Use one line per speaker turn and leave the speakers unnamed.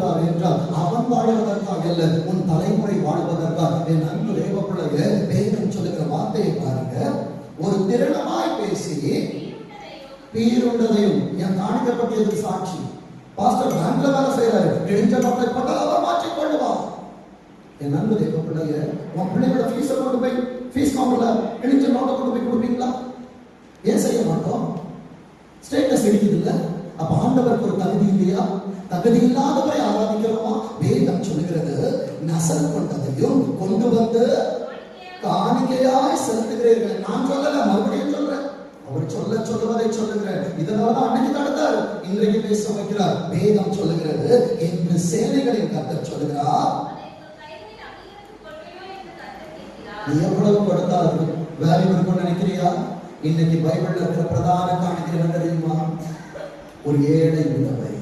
கொடுக்கிறார் என்றால் அவன் வாழ்வதற்காக அல்ல, உன் தலைமுறை வாழ்வதற்காக. என் அன்பு தேவ பிள்ளையே, வேதம் சொல்லுகிற வார்த்தையை பாருங்க. ஒரு திறனமாய் பேசி பீருண்டதையும் என் காணிக்கப்பட்டியதுக்கு சாட்சி. பாஸ்டர் பேங்க்ல வேலை செய்யறாரு, இடிஞ்ச பட்டை பட்டால் அவர் மாற்றிக் கொள்ளுவா. என் அன்பு தேவ பிள்ளைய, உன் பிள்ளையோட ஃபீஸை கொண்டு போய் ஃபீஸ் கவுண்டர்ல இடிஞ்ச நோட்டை கொண்டு போய் கொடுப்பீங்களா? ஏன் செய்ய மாட்டோம்? ஸ்டேட்டஸ் இடிக்குது இல்ல? அப்ப ஆண்டவருக்கு ஒரு தகுதி இல்லையா? தகுதி இல்லாதவரை ஆராதிக்கிறோமா? வேதம் சொல்லுகிறது, நசல் கொண்டதையும் கொண்டு வந்து காணிக்கையாய் செலுத்துகிறீர்கள். நான் சொல்லல, மறுபடியும் சொல்றேன். அவர் சொல்லுவதை சொல்லுகிறேன். இதனாலதான் அன்னைக்கு நடந்தார், இன்றைக்கு பேச வைக்கிறார். வேதம் சொல்லுகிறது, என்று சேனைகளின் கர்த்தர் சொல்லுகிறார், நீ எவ்வளவு கொடுத்தால் வேல்யூ இருக்கும்னு நினைக்கிறியா? இன்னைக்கு பைபிள்ல இருக்கிற பிரதான காணிக்கை என்ன தெரியுமா? ஒரு ஏழை விதவை.